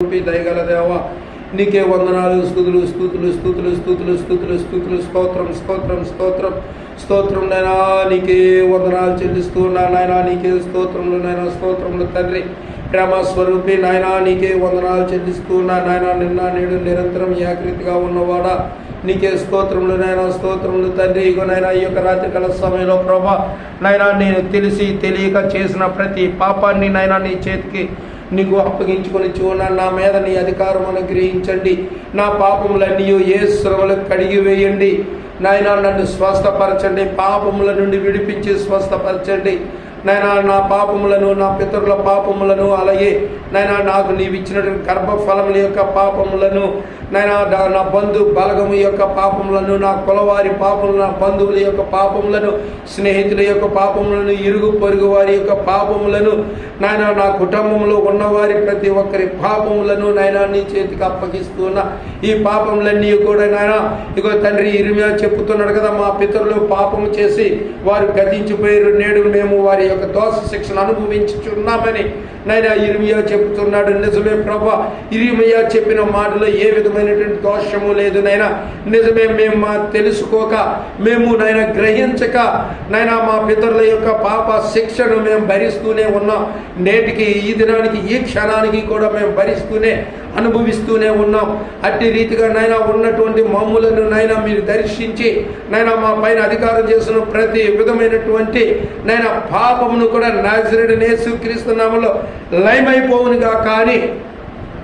దయగల దేవ నీకే వందనాలు, స్తుతులు స్తుతులు స్తుతులు స్తుతులు స్తుతులు స్తుతులు స్తోత్రం స్తోత్రం స్తోత్రం స్తోత్రం నైనా నీకే వందనాలు చెల్లిస్తూ నాయనా, నీకే స్తోత్రములు నైనా, స్తోత్రములు తండ్రి. ప్రేమ స్వరూపి నాయనా, నీకే వందనాలు చెల్లిస్తూ నాయనా, నిన్న నేడు నిరంతరం ఏకరీతిగా ఉన్నవాడా నీకే స్తోత్రములు నైనా, స్తోత్రములు తండ్రి. ఇగో నైనా ఈ యొక్క రాత్రికాల సమయంలో ప్రభా నైనా, నేను తెలిసి తెలియక చేసిన ప్రతి పాపాన్ని నైనా నీ చేతికి నీకు అప్పగించుకొని చూడండి. నా మీద నీ అధికారం అనుగ్రహించండి. నా పాపములన్నీ యేసురములకు కడిగి వేయండి నాయనా. నన్ను స్వస్థపరచండి, పాపముల నుండి విడిపించి స్వస్థపరచండి నైనా. నా పాపములను, నా పితరుల పాపములను, అలాగే నైనా నాకు నీవు ఇచ్చినటువంటి గర్భఫలముల యొక్క పాపములను నైనా, నా బంధు బలగము యొక్క పాపములను, నా కులవారి పాపములను, నా బంధువుల యొక్క పాపములను, స్నేహితుల యొక్క పాపములను, ఇరుగు పొరుగు వారి యొక్క పాపములను నాయన, నా కుటుంబంలో ఉన్నవారి ప్రతి ఒక్కరి పాపములను నైనా నీ చేతికి అప్పగిస్తున్నా. ఈ పాపములన్నీ కూడా నాయన ఇగో తండ్రి ఇర్మియా చెప్పుతున్నాడు కదా, మా పితరులు పాపము చేసి వారు గతించిపోయారు, నేడు మేము వారి యొక్క దోష శిక్షను అనుభవించుచున్నామని నైనా ఇర్మియా చెప్తున్నాడు. నిజమే ప్రభా, ఇర్మియా చెప్పిన మాటలో ఏ విధమైనటువంటి దోషము లేదు నైనా. నిజమే, మేము తెలుసుకోక, మేము నైనా గ్రహించక నైనా మా పితరుల యొక్క పాప శిక్షను మేము భరిస్తూనే ఉన్నాం. నేటికి ఈ దినానికి ఈ క్షణానికి కూడా మేము భరిస్తూనే అనుభవిస్తూనే ఉన్నాం. అట్టి రీతిగా నైనా ఉన్నటువంటి మమ్ములను నైనా మీరు దర్శించి నైనా మా పైన అధికారం చేసిన ప్రతి విధమైనటువంటి నైనా పాపమును కూడా నజరేయుడైన యేసుక్రీస్తు నామములో లయమైపోవునుగా. కానీ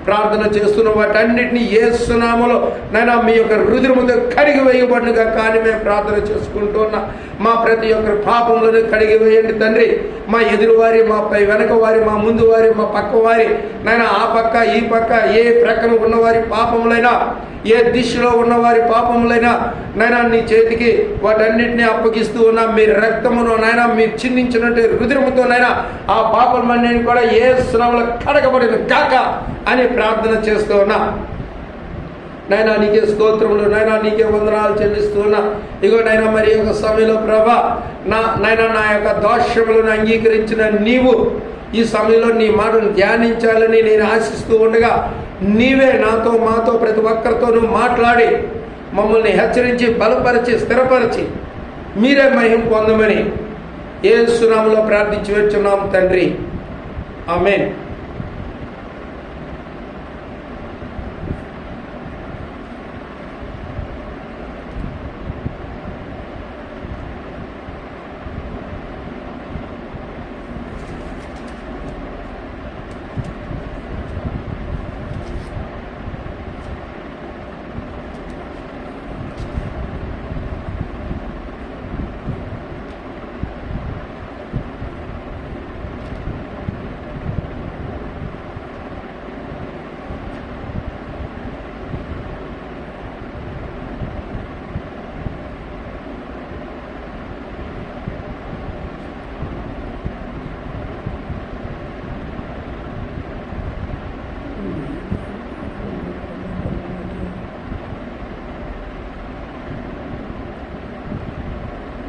ప్రార్థన చేస్తున్న వాటన్నిటినీ యేసు నామములో నైనా మీ యొక్క రుధిరముతో కడిగి వేయబడినగా. కానీ మేము ప్రార్థన చేసుకుంటున్నా, మా ప్రతి ఒక్కరి పాపములను కడిగి వేయండి తండ్రి. మా ఎదురువారి, మా పై వెనక వారి, మా ముందు వారి, మా పక్క వారి నైనా, ఆ పక్క ఈ పక్క ఏ ప్రక్కన ఉన్నవారి పాపములైనా, ఏ దిశలో ఉన్నవారి పాపములైనా నైనా నీ చేతికి వాటన్నిటినీ అప్పగిస్తూ ఉన్నా. మీ రక్తమును నైనా మీరు చిందించినట్టు రుధిరముతో నైనా ఆ పాపములన్నీ కూడా యేసు నామములో కడగబడిన కాక అని ప్రార్థన చేస్తూ ఉన్నా. నైనా నీకే స్తోత్రములు నైనా, నీకే వందనాలు చెల్లిస్తూ ఉన్నా. ఇగో నైనా మరి యొక్క సమయంలో ప్రభా నైనా నా యొక్క దోషములను అంగీకరించిన నీవు ఈ సమయంలో నీ మాటను ధ్యానించాలని నేను ఆశిస్తూ ఉండగా, నీవే నాతో మాతో ప్రతి ఒక్కరితోనూ మాట్లాడి మమ్మల్ని హెచ్చరించి బలపరిచి స్థిరపరిచి మీరే మహిమ పొందమని యేసు నామములో ప్రార్థించి వచ్చున్నాం తండ్రి. ఆమేన్.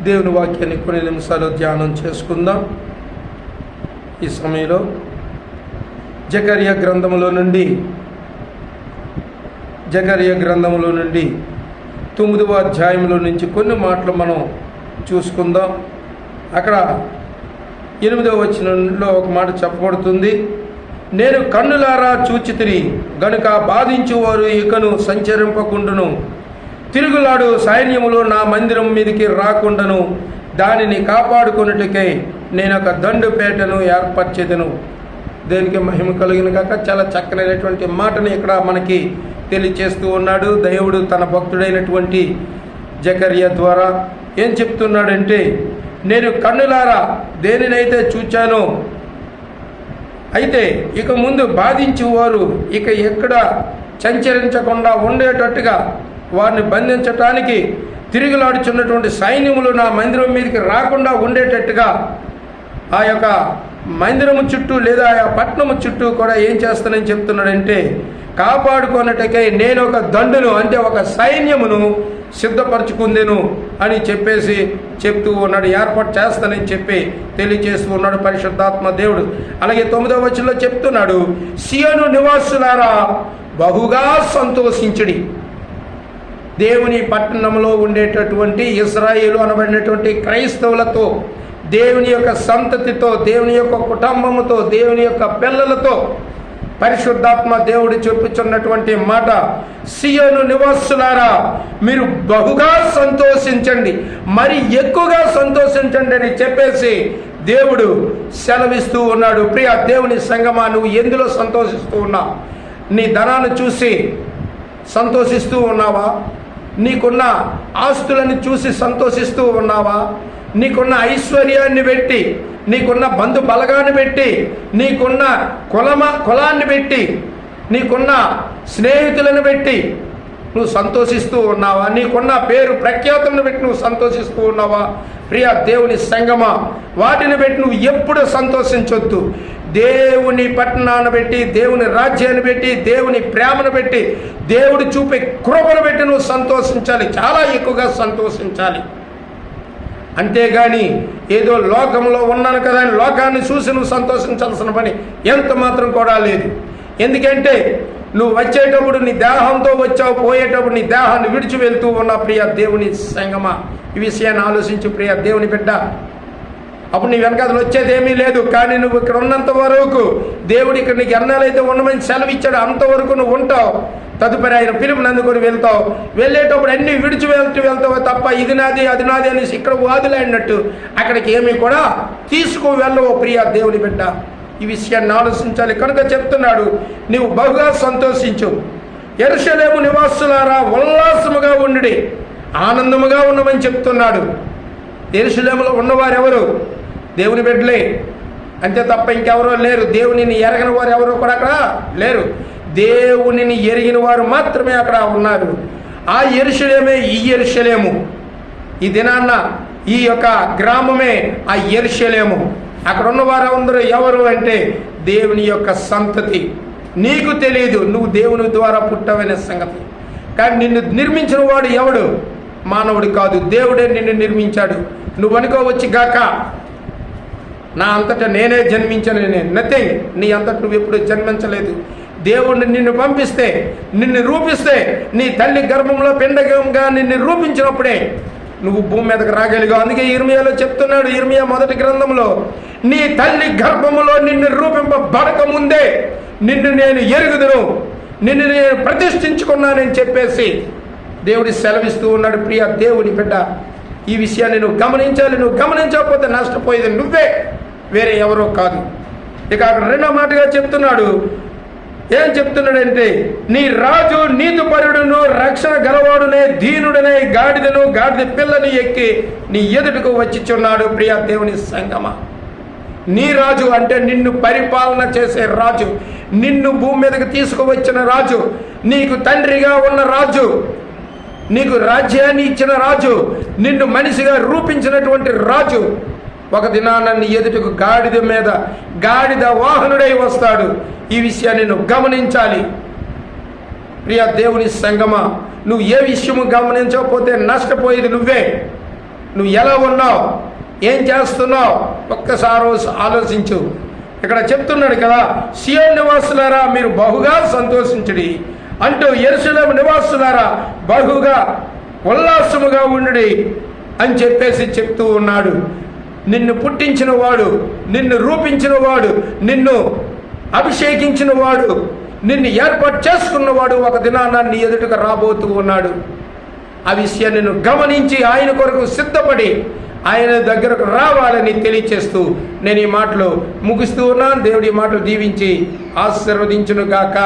దేవుని వాక్యాన్ని కొన్ని నిమిషాలు ధ్యానం చేసుకుందాం. ఈ సమయంలో జకర్యా గ్రంథములో నుండి 9వ అధ్యాయంలో నుంచి కొన్ని మాటలు మనం చూసుకుందాం. అక్కడ 8వ వచనంలో ఒక మాట చెప్పబడుతుంది. నేను కన్నులారా చూచితిని గనుక బాధించువారు ఇకను సంచరింపకుండును, తిరుగులాడు సైన్యములో నా మందిరం మీదకి రాకుండాను, దానిని కాపాడుకొనుటకై నేను ఒక దండుపేటను ఏర్పరచెదను. దేనికి మహిమ కలిగిన కాక చాలా చక్కనైనటువంటి మాటను ఇక్కడ మనకి తెలియచేస్తూ ఉన్నాడు దేవుడు తన భక్తుడైనటువంటి జకర్యా ద్వారా. ఏం చెప్తున్నాడంటే, నేను కన్నులారా దేనినైతే చూచానో, అయితే ఇక ముందు బాధించేవారు ఇక ఎక్కడ సంచరించకుండా ఉండేటట్టుగా, వారిని బంధించటానికి తిరుగులాడుచున్నటువంటి సైన్యములు నా మందిరం మీదకి రాకుండా ఉండేటట్టుగా ఆ యొక్క మందిరము చుట్టూ లేదా ఆ పట్టణము చుట్టూ కూడా ఏం చేస్తానని చెప్తున్నాడంటే, కాపాడుకొనుటకై నేను ఒక దండును అంటే ఒక సైన్యమును సిద్ధపరచుకుందెను అని చెప్పేసి చెప్తూ ఉన్నాడు. ఏర్పాటు చేస్తానని చెప్పి తెలియజేస్తూ ఉన్నాడు పరిశుద్ధాత్మ దేవుడు. అలాగే 9వ వచనంలో చెప్తున్నాడు, సియోను నివాసులారా బహుగా సంతోషించుడి. దేవుని పట్టణంలో ఉండేటటువంటి ఇశ్రాయేలు అనబడినటువంటి క్రైస్తవులతో, దేవుని యొక్క సంతతితో, దేవుని యొక్క కుటుంబముతో, దేవుని యొక్క పిల్లలతో పరిశుద్ధాత్మ దేవుడు చెప్పుచున్నటువంటి మాట, సియోను నివాసులారా మీరు బహుగా సంతోషించండి, మరి ఎక్కువగా సంతోషించండి అని చెప్పేసి దేవుడు సెలవిస్తూ ఉన్నాడు. ప్రియ దేవుని సంగమా, నువ్వు ఎందులో సంతోషిస్తూ ఉన్నావు? నీ ధనాన్ని చూసి సంతోషిస్తూ ఉన్నావా? నీకున్న ఆస్తులను చూసి సంతోషిస్తూ ఉన్నావా? నీకున్న ఐశ్వర్యాన్ని పెట్టి, నీకున్న బంధు బలగాన్ని పెట్టి, నీకున్న కులాన్ని పెట్టి, నీకున్న స్నేహితులను పెట్టి నువ్వు సంతోషిస్తూ ఉన్నావా? నీకున్న పేరు ప్రఖ్యాతులను పెట్టి నువ్వు సంతోషిస్తూ ఉన్నావా? ప్రియ దేవుని సంగమా, వాటిని పెట్టి నువ్వు ఎప్పుడు సంతోషించొద్దు. దేవుని పట్టణాన్ని పెట్టి, దేవుని రాజ్యాన్ని పెట్టి, దేవుని ప్రేమను పెట్టి, దేవుడు చూపే కృపను పెట్టి నువ్వు సంతోషించాలి, చాలా ఎక్కువగా సంతోషించాలి. అంతేగాని ఏదో లోకంలో ఉన్నాను కదా అని లోకాన్ని చూసి నువ్వు సంతోషించాల్సిన పని ఎంత మాత్రం కూడా లేదు. ఎందుకంటే నువ్వు వచ్చేటప్పుడు నీ దేహంతో వచ్చావు, పోయేటప్పుడు నీ దేహాన్ని విడిచి వెళ్తూ ఉన్నావు. ప్రియ దేవుని సంగమా, ఈ విషయాన్ని ఆలోచించు ప్రియ దేవుని బిడ్డ. అప్పుడు నీ వెనకాతలు వచ్చేదేమీ లేదు. కానీ నువ్వు ఇక్కడ ఉన్నంత వరకు దేవుడు ఇక్కడ నీకు ఎన్నాళ్ళైతే ఉండమని సెలవు ఇచ్చాడు అంతవరకు నువ్వు ఉంటావు. తదుపరి ఆయన పిలుపుని అందుకొని వెళ్తావు. వెళ్ళేటప్పుడు అన్ని విడిచి వెళ్తావు తప్ప ఇది నాది అది నాది అనేసి ఇక్కడ వాదులాడినట్టు అక్కడికి ఏమీ కూడా తీసుకు వెళ్ళవు. ప్రియ దేవుని బిడ్డ, ఈ విషయాన్ని ఆలోచించాలి. కనుక చెప్తున్నాడు, నీవు బహుగా సంతోషించు. యెరూషలేము నివాసులారా ఉల్లాసముగా ఉండుడి, ఆనందముగా ఉండమని చెప్తున్నాడు. యెరూషలేములో ఉన్నవారు ఎవరు? దేవుని బిడ్డలే, అంతే తప్ప ఇంకెవరో లేరు. దేవునిని ఎరగని వారు ఎవరో కూడా అక్కడ లేరు. దేవునిని ఎరిగిన వారు మాత్రమే అక్కడ ఉన్నారు. ఆ యెరూషలేమే ఈ యెరూషలేము. ఈ దినాన్న ఈ యొక్క గ్రామమే ఆ యెరూషలేము. అక్కడ ఉన్న వారందరూ ఎవరు అంటే దేవుని యొక్క సంతతి. నీకు తెలియదు నువ్వు దేవుని ద్వారా పుట్టవనే సంగతి. కానీ నిన్ను నిర్మించిన వాడు ఎవడు? మానవుడు కాదు, దేవుడే నిన్ను నిర్మించాడు. నువ్వు అనుకోవచ్చు గాక నా అంతటా నేనే జన్మించాను, నథింగ్. నీ అంతటా నువ్వు ఎప్పుడు జన్మించలేదు. దేవుడిని నిన్ను పంపిస్తే, నిన్ను రూపిస్తే, నీ తల్లి గర్భంలో పిండగంగా నిన్ను రూపించినప్పుడే నువ్వు భూమి మీదకి రాగలిగావు. అందుకే ఇర్మియాలో చెప్తున్నాడు, ఇర్మియా 1వ గ్రంథంలో, నీ తల్లి గర్భములో నిన్ను రూపింపబడక ముందే నిన్ను నేను ఎరుగుదును, నిన్ను నేను ప్రతిష్ఠించుకున్నానని చెప్పేసి దేవుడి సెలవిస్తూ ఉన్నాడు. ప్రియ దేవుని బిడ్డ, ఈ విషయాన్ని నువ్వు గమనించాలి. నువ్వు గమనించకపోతే నష్టపోయేది నువ్వే, వేరే ఎవరో కాదు. ఇక అక్కడ 2వ మాటగా చెప్తున్నాడు. ఏం చెప్తున్నాడంటే, నీ రాజు నీతిపరుడును రక్షణ గలవాడునే దీనుడనే గాడిదను గాడిద పిల్లని ఎక్కి నీ ఎదుటకు వచ్చిచున్నాడు. ప్రియ దేవుని సంగమా, నీ రాజు అంటే నిన్ను పరిపాలన చేసే రాజు, నిన్ను భూమి మీదకి తీసుకువచ్చిన రాజు, నీకు తండ్రిగా ఉన్న రాజు, నీకు రాజ్యాన్ని ఇచ్చిన రాజు, నిన్ను మనిషిగా రూపించినటువంటి రాజు ఒక దినాన నీ ఎదుటకు గాడిద మీద గాడిద వాహనుడై వస్తాడు. ఈ విషయాన్ని నువ్వు గమనించాలి. ప్రియ దేవుని సంగమా, నువ్వు ఏ విషయము గమనించకపోతే నష్టపోయేది నువ్వే. నువ్వు ఎలా ఉన్నావు, ఏం చేస్తున్నావు ఒక్కసారి ఆలోచించు. ఇక్కడ చెప్తున్నాడు కదా, సియోను నివాసులారా మీరు బహుగా సంతోషించుడి అంటూ యెరూషలేము నివాసులారా బహుగా ఉల్లాసముగా ఉండుడి అని చెప్పేసి చెప్తూ ఉన్నాడు. నిన్ను పుట్టించిన వాడు, నిన్ను రూపించిన వాడు, నిన్ను అభిషేకించిన వాడు, నిన్ను ఏర్పాటు చేసుకున్నవాడు ఒక దినాన నీ ఎదుటకు రాబోతూ ఉన్నాడు. ఆ విషయాన్ని నువ్వు గమనించి ఆయన కొరకు సిద్ధపడి ఆయన దగ్గరకు రావాలని తెలియచేస్తూ నేను ఈ మాటలు ముగిస్తూ ఉన్నాను. దేవుడి మాటలు దీవించి ఆశీర్వదించును గాక.